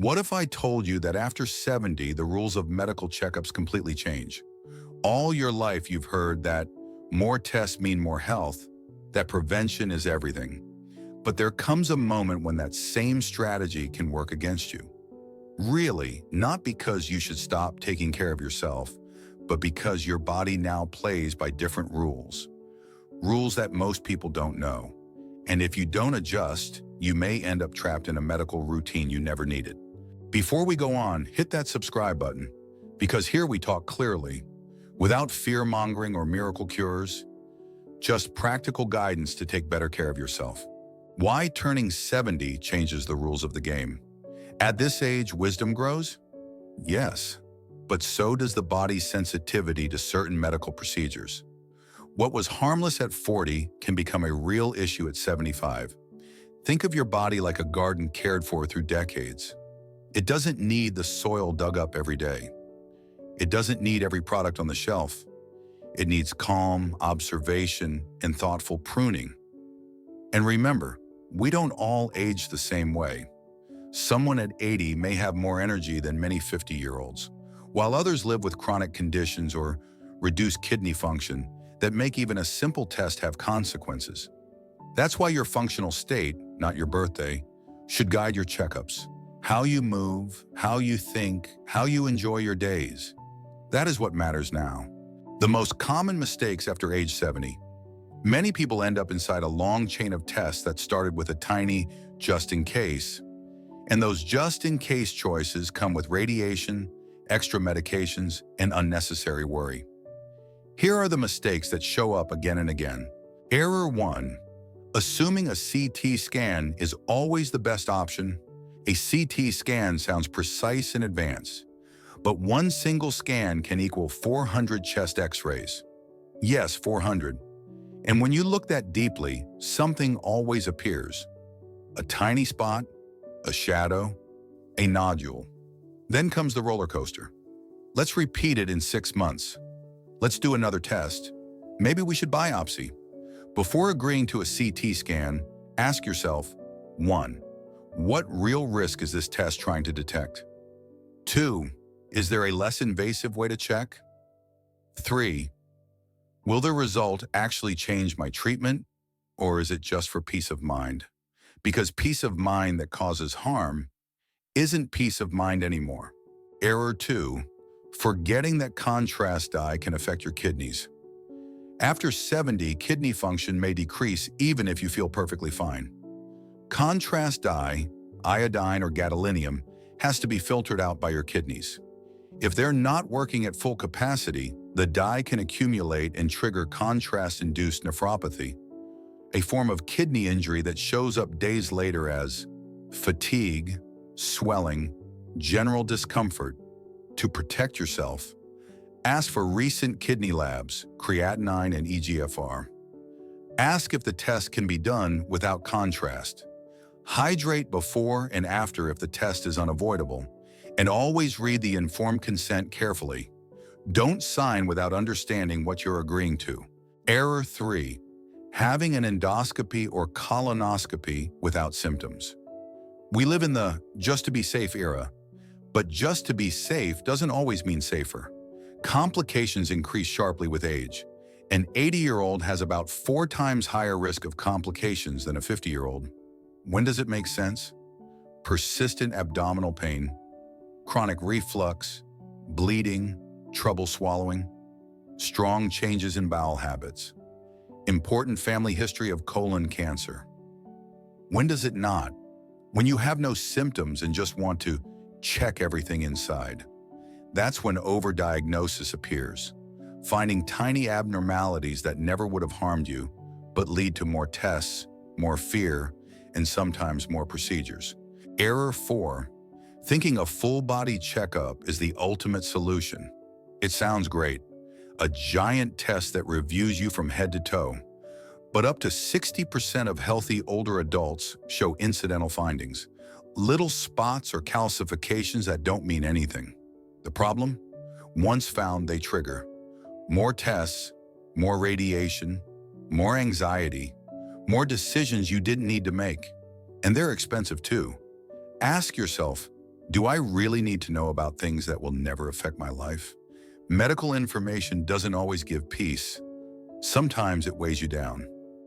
What if I told you that after 70, the rules of medical checkups completely change? All your life you've heard that more tests mean more health, that prevention is everything. But there comes a moment when that same strategy can work against you. Really, not because you should stop taking care of yourself, but because your body now plays by different rules. Rules that most people don't know. And if you don't adjust, you may end up trapped in a medical routine you never needed. Before we go on, hit that subscribe button, because here we talk clearly, without fear-mongering or miracle cures, just practical guidance to take better care of yourself. Why turning 70 changes the rules of the game. At this age, wisdom grows? Yes, but so does the body's sensitivity to certain medical procedures. What was harmless at 40 can become a real issue at 75. Think of your body like a garden cared for through decades. It doesn't need the soil dug up every day. It doesn't need every product on the shelf. It needs calm, observation, and thoughtful pruning. And remember, we don't all age the same way. Someone at 80 may have more energy than many 50-year-olds, while others live with chronic conditions or reduced kidney function that make even a simple test have consequences. That's why your functional state, not your birthday, should guide your checkups. How you move, how you think, how you enjoy your days. That is what matters now. The most common mistakes after age 70. Many people end up inside a long chain of tests that started with a tiny just in case. And those just-in-case choices come with radiation, extra medications, and unnecessary worry. Here are the mistakes that show up again and again. Error 1. Assuming a CT scan is always the best option. A CT scan sounds precise in advance, but one single scan can equal 400 chest X-rays. Yes, 400. And when you look that deeply, something always appears. A tiny spot, a shadow, a nodule. Then comes the roller coaster. Let's repeat it in 6 months. Let's do another test. Maybe we should biopsy. Before agreeing to a CT scan, ask yourself, 1. What real risk is this test trying to detect? 2. Is there a less invasive way to check? 3. Will the result actually change my treatment, or is it just for peace of mind? Because peace of mind that causes harm isn't peace of mind anymore. Error 2. Forgetting that contrast dye can affect your kidneys. After 70, kidney function may decrease even if you feel perfectly fine. Contrast dye, iodine or gadolinium, has to be filtered out by your kidneys. If they're not working at full capacity, the dye can accumulate and trigger contrast-induced nephropathy, a form of kidney injury that shows up days later as fatigue, swelling, general discomfort. To protect yourself, ask for recent kidney labs, creatinine and eGFR. Ask if the test can be done without contrast. Hydrate before and after if the test is unavoidable, and always read the informed consent carefully. Don't sign without understanding what you're agreeing to. Error 3. Having an endoscopy or colonoscopy without symptoms. We live in the just to be safe era, but just to be safe doesn't always mean safer. Complications increase sharply with age. An 80-year-old has about 4 times higher risk of complications than a 50-year-old. When does it make sense? Persistent abdominal pain, chronic reflux, bleeding, trouble swallowing, strong changes in bowel habits, important family history of colon cancer. When does it not? When you have no symptoms and just want to check everything inside. That's when overdiagnosis appears, finding tiny abnormalities that never would have harmed you, but lead to more tests, more fear, and sometimes more procedures. Error 4. Thinking a full-body checkup is the ultimate solution. It sounds great, a giant test that reviews you from head to toe. But up to 60% of healthy older adults show incidental findings, little spots or calcifications that don't mean anything. The problem? Once found, they trigger more tests, more radiation, more anxiety, more decisions you didn't need to make. And they're expensive too. Ask yourself, Do I really need to know about things that will never affect my life? Medical information doesn't always give peace. Sometimes it weighs you down.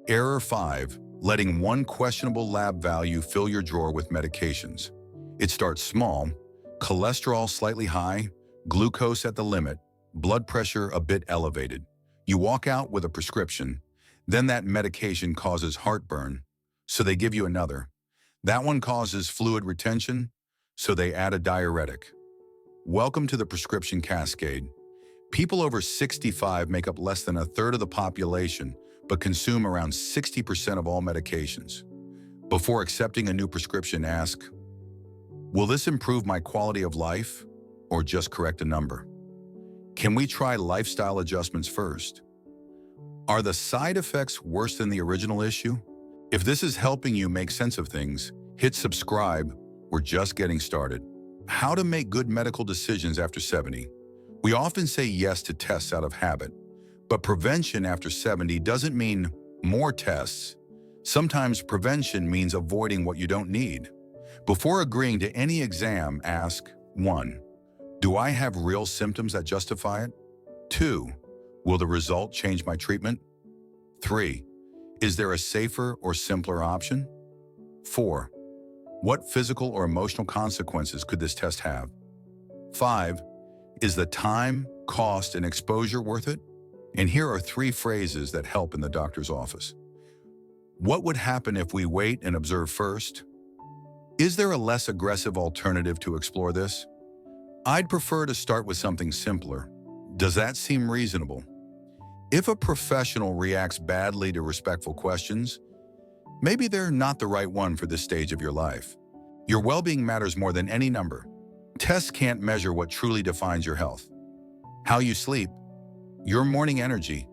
Error 5, letting one questionable lab value fill your drawer with medications. It starts small, cholesterol slightly high, glucose at the limit, blood pressure a bit elevated. You walk out with a prescription, then that medication causes heartburn, so they give you another. That one causes fluid retention, so they add a diuretic. Welcome to the prescription cascade. People over 65 make up less than a third of the population, but consume around 60% of all medications. Before accepting a new prescription, ask, will this improve my quality of life or just correct a number? Can we try lifestyle adjustments first? Are the side effects worse than the original issue? If this is helping you make sense of things, hit subscribe. We're just getting started. How to make good medical decisions after 70. We often say yes to tests out of habit, but prevention after 70 doesn't mean more tests. Sometimes prevention means avoiding what you don't need. Before agreeing to any exam, ask, 1. Do I have real symptoms that justify it? 2. Will the result change my treatment? 3. Is there a safer or simpler option? 4. What physical or emotional consequences could this test have? 5. Is the time, cost, and exposure worth it? And here are 3 phrases that help in the doctor's office. What would happen if we wait and observe first? Is there a less aggressive alternative to explore this? I'd prefer to start with something simpler. Does that seem reasonable? If a professional reacts badly to respectful questions, maybe they're not the right one for this stage of your life. Your well-being matters more than any number. Tests can't measure what truly defines your health. How you sleep, your morning energy,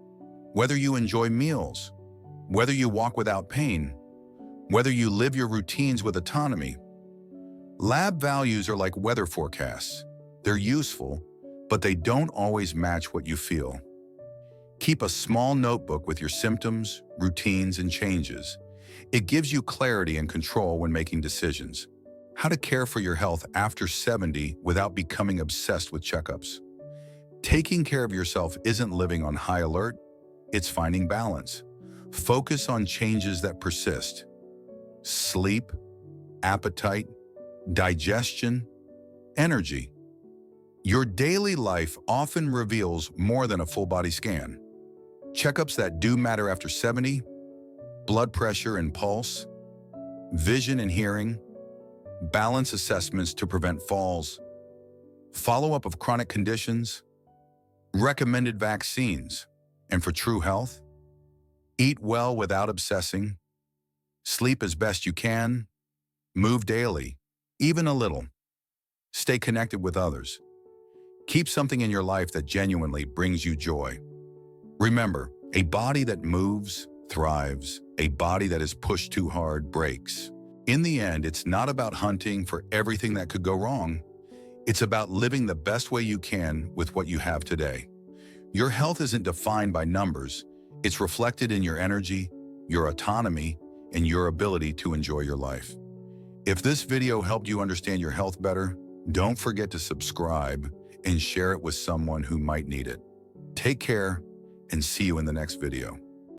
whether you enjoy meals, whether you walk without pain, whether you live your routines with autonomy. Lab values are like weather forecasts. They're useful, but they don't always match what you feel. Keep a small notebook with your symptoms, routines, and changes. It gives you clarity and control when making decisions. How to care for your health after 70 without becoming obsessed with checkups. Taking care of yourself isn't living on high alert, it's finding balance. Focus on changes that persist. Sleep, appetite, digestion, energy. Your daily life often reveals more than a full-body scan. Checkups that do matter after 70, blood pressure and pulse, vision and hearing, balance assessments to prevent falls, follow-up of chronic conditions, recommended vaccines, and for true health, eat well without obsessing, sleep as best you can, move daily, even a little, stay connected with others. Keep something in your life that genuinely brings you joy. Remember, a body that moves thrives. A body that is pushed too hard breaks. In the end, it's not about hunting for everything that could go wrong. It's about living the best way you can with what you have today. Your health isn't defined by numbers. It's reflected in your energy, your autonomy, and your ability to enjoy your life. If this video helped you understand your health better, don't forget to subscribe and share it with someone who might need it. Take care and see you in the next video.